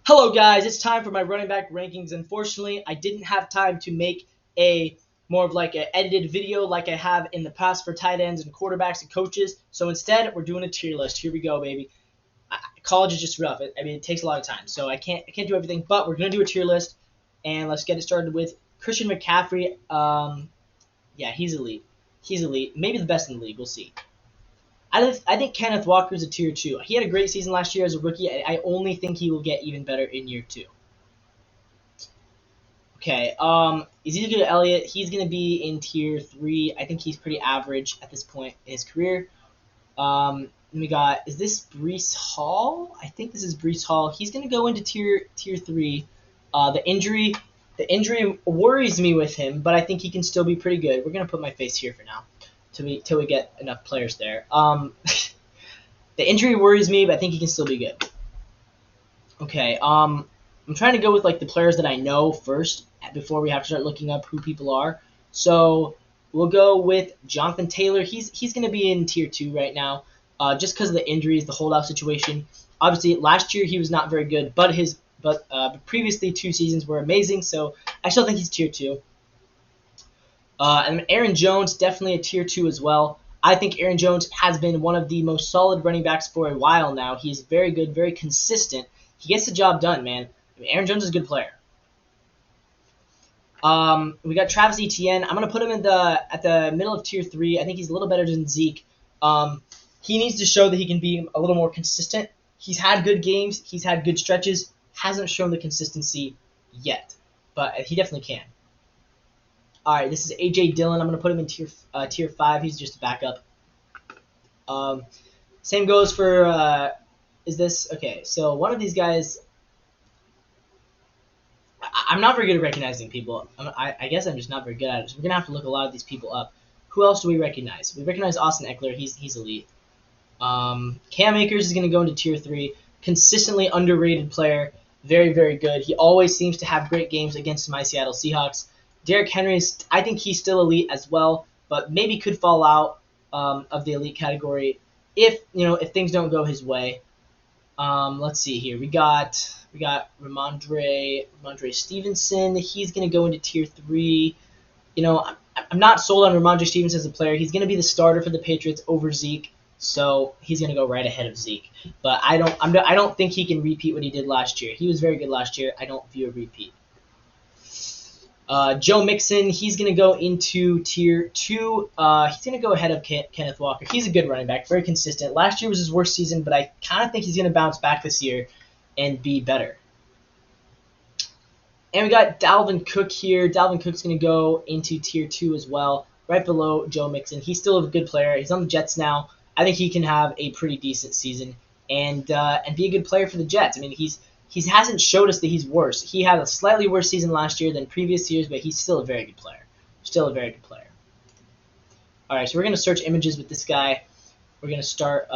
Hello guys, it's time for my running back rankings. Unfortunately, I didn't have time to make a more of like an edited video like I have in the past for tight ends and quarterbacks and coaches. So instead, we're doing a tier list. Here we go, baby. College is just rough. It takes a lot of time, so I can't do everything. But we're gonna do a tier list, and let's get it started with Christian McCaffrey. Yeah, he's elite. He's elite. Maybe the best in the league. We'll see. I think Kenneth Walker is a tier 2. He had a great season last year as a rookie. I only think he will get even better in year 2. Okay, Ezekiel Elliott, he's going to be in tier 3. I think he's pretty average at this point in his career. We got, is this Breece Hall? I think this is Breece Hall. He's going to go into tier 3. The injury worries me with him, but I think he can still be pretty good. We're going to put my face here for now till we get enough players there. The injury worries me, but I think he can still be good. Okay, I'm trying to go with like the players that I know first before we have to start looking up who people are. So we'll go with Jonathan Taylor. He's going to be in tier 2 right now, just because of the injuries, the holdout situation. Obviously, last year he was not very good, but previously 2 seasons were amazing. So I still think he's tier 2. And Aaron Jones, definitely a tier 2 as well. I think Aaron Jones has been one of the most solid running backs for a while now. He's very good, very consistent. He gets the job done, man. Aaron Jones is a good player. We got Travis Etienne. I'm gonna put him at the middle of tier 3. I think he's a little better than Zeke. He needs to show that he can be a little more consistent. He's had good games. He's had good stretches. Hasn't shown the consistency yet, but he definitely can. All right, this is A.J. Dillon. I'm going to put him in tier 5. He's just a backup. Same goes for, is this, okay, so one of these guys, I'm not very good at recognizing people. I guess I'm just not very good at it, so we're going to have to look a lot of these people up. Who else do we recognize? We recognize Austin Eckler. He's elite. Cam Akers is going to go into tier 3. Consistently underrated player. Very, very good. He always seems to have great games against my Seattle Seahawks. Derrick Henry, I think he's still elite as well, but maybe could fall out of the elite category if things don't go his way. Let's see here. We got Ramondre Stevenson. He's gonna go into tier 3. I'm not sold on Ramondre Stevenson as a player. He's gonna be the starter for the Patriots over Zeke, so he's gonna go right ahead of Zeke. But I don't think he can repeat what he did last year. He was very good last year. I don't view a repeat. Joe Mixon, he's going to go into tier 2. He's going to go ahead of Kenneth Walker. He's a good running back, very consistent. Last year was his worst season, but I kind of think he's going to bounce back this year and be better. And we got Dalvin Cook here. Dalvin Cook's going to go into tier 2 as well, right below Joe Mixon. He's still a good player. He's on the Jets now. I think he can have a pretty decent season and be a good player for the Jets. I mean, he hasn't showed us that he's worse. He had a slightly worse season last year than previous years, but he's still a very good player. Still a very good player. All right, so we're going to search images with this guy. We're going to start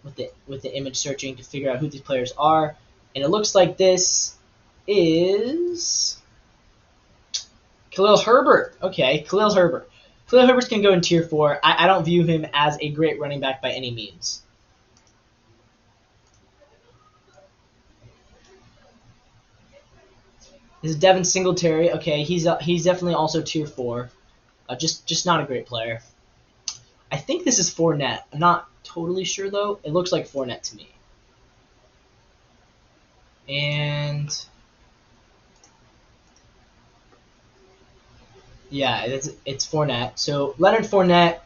with the image searching to figure out who these players are. And it looks like this is Khalil Herbert. Okay, Khalil Herbert. Khalil Herbert's going to go in tier 4. I don't view him as a great running back by any means. This is Devin Singletary. Okay, he's definitely also tier 4. Just not a great player. I think this is Fournette. I'm not totally sure though. It looks like Fournette to me. And yeah, it's Fournette. So Leonard Fournette,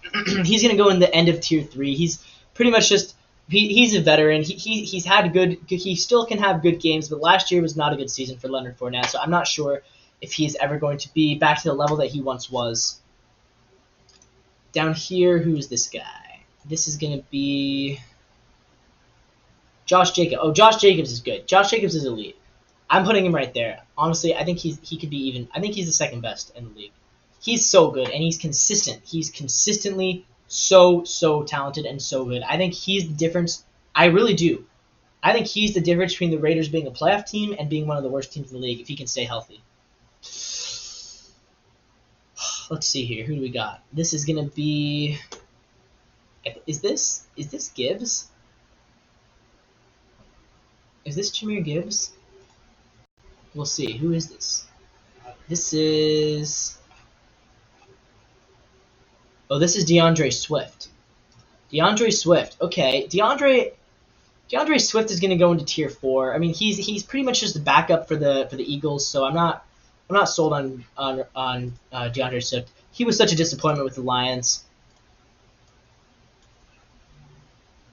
he's gonna go in the end of tier 3. He's pretty much just he's a veteran. He's had good. He still can have good games, but last year was not a good season for Leonard Fournette. So I'm not sure if he's ever going to be back to the level that he once was. Down here, who's this guy? This is gonna be Josh Jacobs. Oh, Josh Jacobs is good. Josh Jacobs is elite. I'm putting him right there. Honestly, I think he could be even. I think he's the second best in the league. He's so good, and he's consistent. He's consistently so talented and so good. I think he's the difference. I really do. I think he's the difference between the Raiders being a playoff team and being one of the worst teams in the league if he can stay healthy. Let's see here. Who do we got? This is going to be... Is this Gibbs? Is this Jahmyr Gibbs? We'll see. Who is this? This is... Oh, this is DeAndre Swift. DeAndre Swift. Okay, DeAndre Swift is going to go into tier 4. I mean, he's pretty much just a backup for the Eagles, so I'm not sold on DeAndre Swift. He was such a disappointment with the Lions.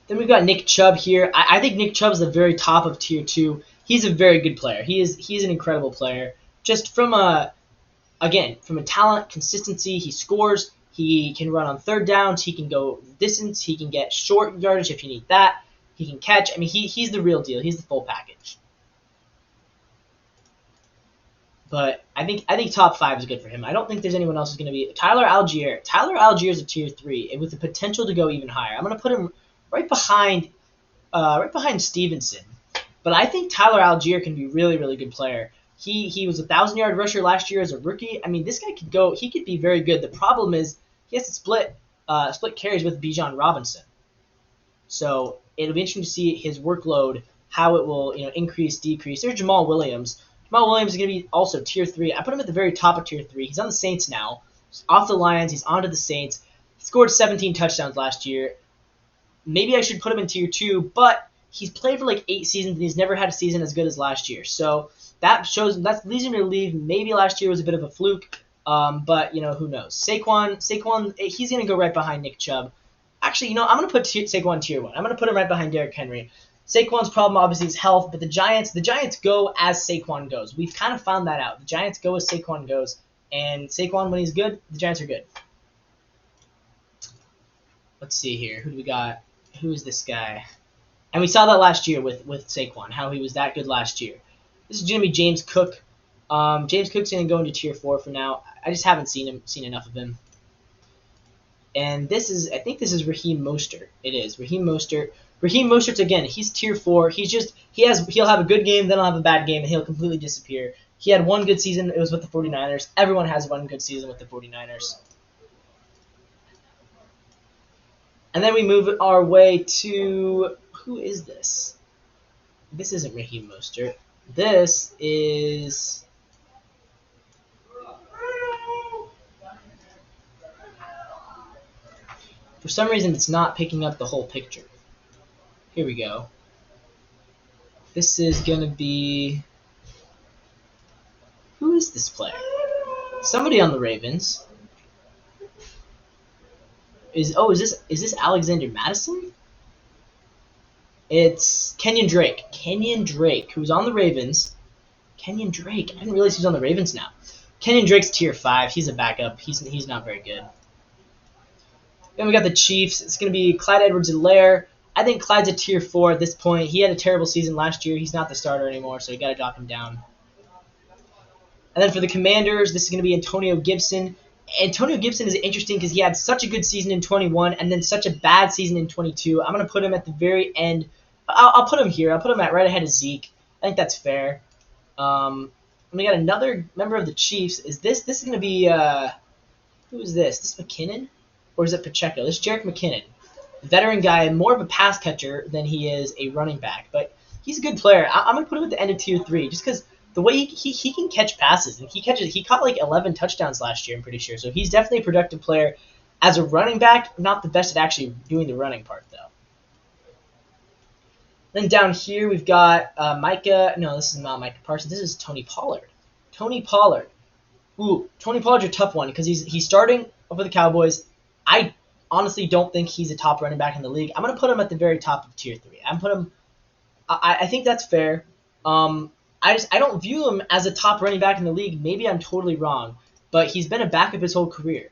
Then we've got Nick Chubb here. I think Nick Chubb's the very top of tier 2. He's a very good player. He's an incredible player. Just from a talent, consistency, he scores. He can run on third downs. He can go distance. He can get short yardage if you need that. He can catch. I mean, he's the real deal. He's the full package. But I think top 5 is good for him. I don't think there's anyone else who's going to be Tyler Algier. Tyler Algier is a tier 3 with the potential to go even higher. I'm going to put him right behind Stevenson. But I think Tyler Algier can be a really, really good player. He was a 1,000-yard rusher last year as a rookie. I mean, this guy could go. He could be very good. The problem is he has to split carries with Bijan Robinson. So it'll be interesting to see his workload, how it will increase, decrease. There's Jamal Williams. Jamal Williams is going to be also tier 3. I put him at the very top of tier 3. He's on the Saints now. He's off the Lions. He's onto the Saints. He scored 17 touchdowns last year. Maybe I should put him in tier 2, but he's played for like 8 seasons and he's never had a season as good as last year. So that leads him to believe maybe last year was a bit of a fluke. But who knows? Saquon, he's going to go right behind Nick Chubb. Actually, I'm going to put Saquon tier 1. I'm going to put him right behind Derrick Henry. Saquon's problem obviously is health, but the Giants go as Saquon goes. We've kind of found that out. The Giants go as Saquon goes, and Saquon, when he's good, the Giants are good. Let's see here. Who do we got? Who is this guy? And we saw that last year with Saquon, how he was that good last year. This is going to be James Cook. James Cook's going to go into tier 4 for now. I just haven't seen enough of him. And I think this is Raheem Mostert. It is Raheem Mostert. Raheem Mostert, again, he's tier 4. He'll have a good game, then he'll have a bad game, and he'll completely disappear. He had one good season. It was with the 49ers. Everyone has one good season with the 49ers. And then we move our way to, who is this? This isn't Raheem Mostert. This is... For some reason, it's not picking up the whole picture. Here we go. This is going to be... Who is this player? Somebody on the Ravens. Is this Alexander Madison? It's Kenyon Drake. Kenyon Drake, who's on the Ravens. Kenyon Drake. I didn't realize he's on the Ravens now. Kenyon Drake's tier 5. He's a backup. He's not very good. Then we got the Chiefs. It's going to be Clyde Edwards-Helaire. I think Clyde's a tier 4 at this point. He had a terrible season last year. He's not the starter anymore, so you got to drop him down. And then for the Commanders, this is going to be Antonio Gibson. Antonio Gibson is interesting because he had such a good season in 21 and then such a bad season in 22. I'm going to put him at the very end. I'll put him here. I'll put him right ahead of Zeke. I think that's fair. And we got another member of the Chiefs. This is going to be who is this? This McKinnon? Or is it Pacheco? This is Jerick McKinnon. Veteran guy, more of a pass catcher than he is a running back. But he's a good player. I'm going to put him at the end of tier 3 just because the way he can catch passes. And he caught like 11 touchdowns last year, I'm pretty sure. So he's definitely a productive player. As a running back, not the best at actually doing the running part, though. Then down here, we've got Micah. No, this is not Micah Parsons. This is Tony Pollard. Tony Pollard. Ooh, Tony Pollard's a tough one because he's starting for the Cowboys. I honestly don't think he's a top running back in the league. I'm going to put him at the very top of tier 3. I think that's fair. I don't view him as a top running back in the league. Maybe I'm totally wrong, but he's been a backup his whole career.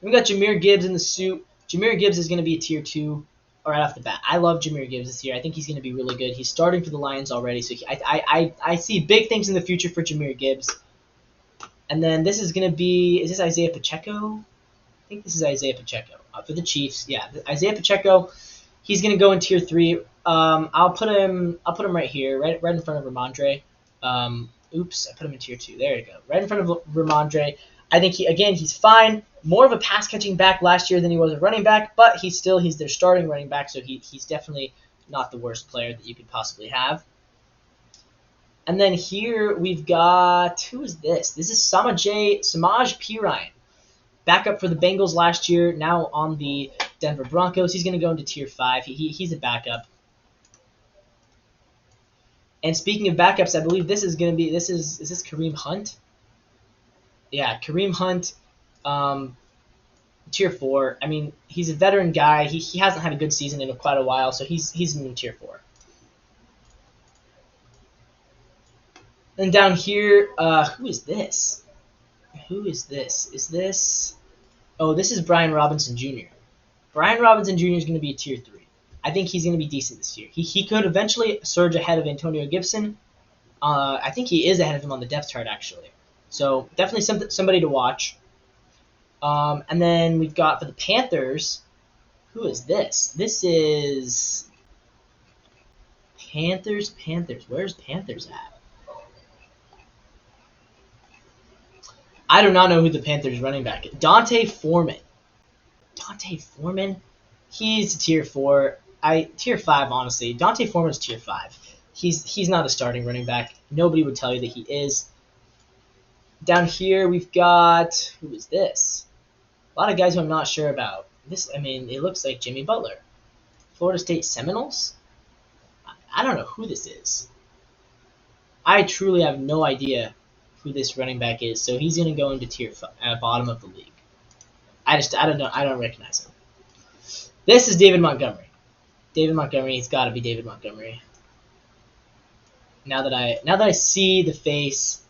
We got Jahmyr Gibbs in the suit. Jahmyr Gibbs is going to be a tier 2 right off the bat. I love Jahmyr Gibbs this year. I think he's going to be really good. He's starting for the Lions already, so I see big things in the future for Jahmyr Gibbs. And then this is going to be, is this Isaiah Pacheco? I think this is Isaiah Pacheco for the Chiefs. Yeah, Isaiah Pacheco. He's going to go in tier 3. I'll put him right here, right in front of Ramondre. Oops, I put him in tier 2. There you go, right in front of Ramondre. I think he's fine. More of a pass catching back last year than he was a running back, but he's their starting running back, so he's definitely not the worst player that you could possibly have. And then here we've got, who is this? This is Samaj Pirine. Backup for the Bengals last year, now on the Denver Broncos. He's going to go into tier 5. He's a backup. And speaking of backups, I believe this is going to be, is this Kareem Hunt? Yeah, Kareem Hunt, tier 4. I mean, he's a veteran guy. He hasn't had a good season in quite a while, so he's in tier 4. And down here, who is this? Who is this? Is this... Oh, this is Brian Robinson Jr. Brian Robinson Jr. is going to be a tier 3. I think he's going to be decent this year. He could eventually surge ahead of Antonio Gibson. I think he is ahead of him on the depth chart, actually. So definitely somebody to watch. And then we've got for the Panthers, who is this? This is Panthers. Where's Panthers at? I do not know who the Panthers running back is. Dante Foreman. He's tier 4. Tier 5, honestly. Dante Foreman's tier 5. He's not a starting running back. Nobody would tell you that he is. Down here we've got, who is this? A lot of guys who I'm not sure about. It looks like Jimmy Butler. Florida State Seminoles? I don't know who this is. I truly have no idea who this running back is, so he's going to go into tier 5, bottom of the league. I don't know. I don't recognize him. This is David Montgomery. It's got to be David Montgomery. Now that I see the face,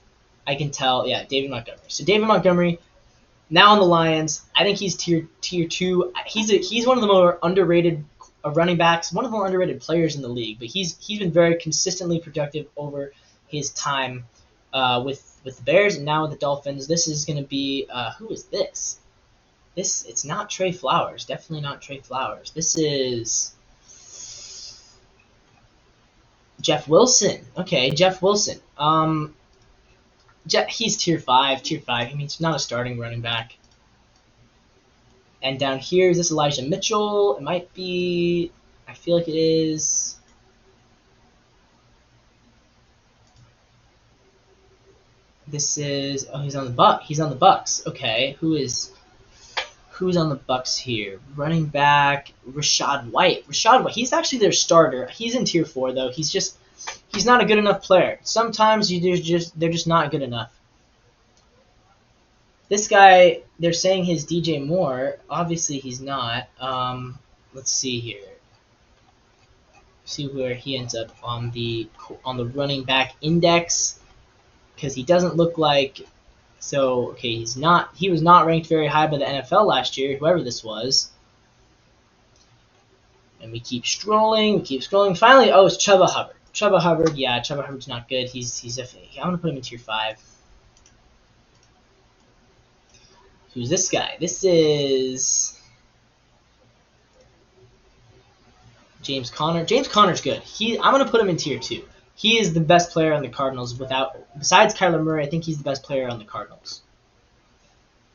I can tell. Yeah, David Montgomery. So David Montgomery, now on the Lions. I think he's tier 2. He's one of the more underrated running backs, one of the more underrated players in the league. But he's been very consistently productive over his time with the Bears and now with the Dolphins. This is going to be who is this? It's not Trey Flowers. Definitely not Trey Flowers. This is Jeff Wilson. Okay, Jeff Wilson. He's tier 5. I mean, it's not a starting running back. And down here, is this Elijah Mitchell? It might be. I feel like it is. This is. Oh, he's on the Bucks. Okay, who's on the Bucks here? Running back Rachaad White. He's actually their starter. He's in tier 4 though. He's not a good enough player. Sometimes they're just not good enough. This guy, they're saying he's DJ Moore. Obviously, he's not. Let's see here. See where he ends up on the running back index, because he doesn't look like. So okay, he was not ranked very high by the NFL last year, whoever this was. And we keep scrolling. Finally, oh, it's Chuba Hubbard. Yeah, Chuba Hubbard's not good. I'm gonna put him in tier 5. Who's this guy? This is James Conner. James Conner's good. I'm gonna put him in tier 2. He is the best player on the Cardinals besides Kyler Murray. I think he's the best player on the Cardinals.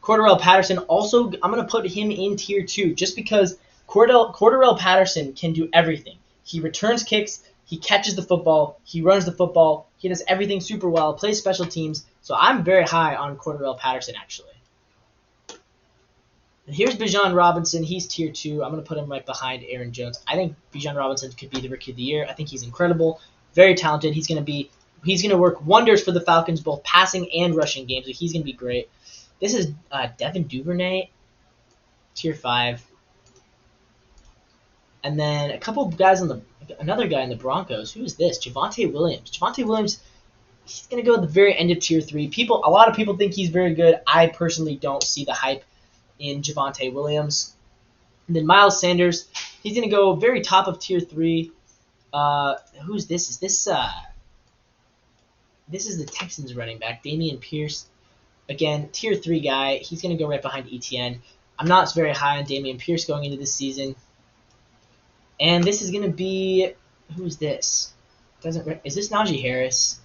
Cordarrelle Patterson, also, I'm going to put him in tier 2 just because Cordarrelle Patterson can do everything. He returns kicks, he catches the football, he runs the football, he does everything super well, plays special teams. So I'm very high on Cordarrelle Patterson, actually. And here's Bijan Robinson. He's tier 2. I'm going to put him right behind Aaron Jones. I think Bijan Robinson could be the Rookie of the Year. I think he's incredible. Very talented. He's going to work wonders for the Falcons, both passing and rushing games. So he's going to be great. This is Devin Duvernay, tier 5. And then another guy in the Broncos. Who is this? Javonte Williams. Javonte Williams, he's going to go at the very end of tier 3. A lot of people think he's very good. I personally don't see the hype in Javonte Williams. And then Miles Sanders, he's going to go very top of tier 3. Who's this? This is the Texans running back, Dameon Pierce. Again, tier 3 guy. He's going to go right behind Etienne. I'm not very high on Dameon Pierce going into this season. And this is going to be, who's this? Is this Najee Harris?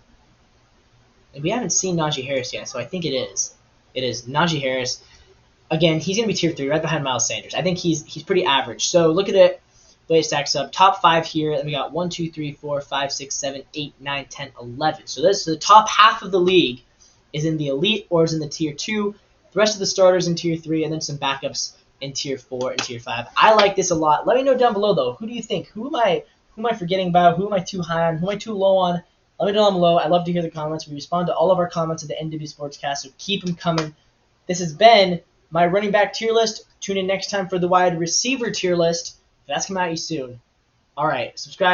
We haven't seen Najee Harris yet, so I think it is. It is Najee Harris. Again, he's going to be tier 3, right behind Miles Sanders. I think he's pretty average. So look at it. way it stacks up. Top 5 here, and we got 1, 2, 3, 4, 5, 6, 7, 8, 9, 10, 11. So this the top half of the league is in the elite or is in the tier 2. The rest of the starters in tier 3, and then some backups in tier 4 and tier 5. I like this a lot. Let me know down below though. Who do you think? Who am I forgetting about? Who am I too high on? Who am I too low on? Let me know down below. I love to hear the comments. We respond to all of our comments at the NW Sportscast, so keep them coming. This has been my running back tier list. Tune in next time for the wide receiver tier list. That's coming at you soon. All right, subscribe.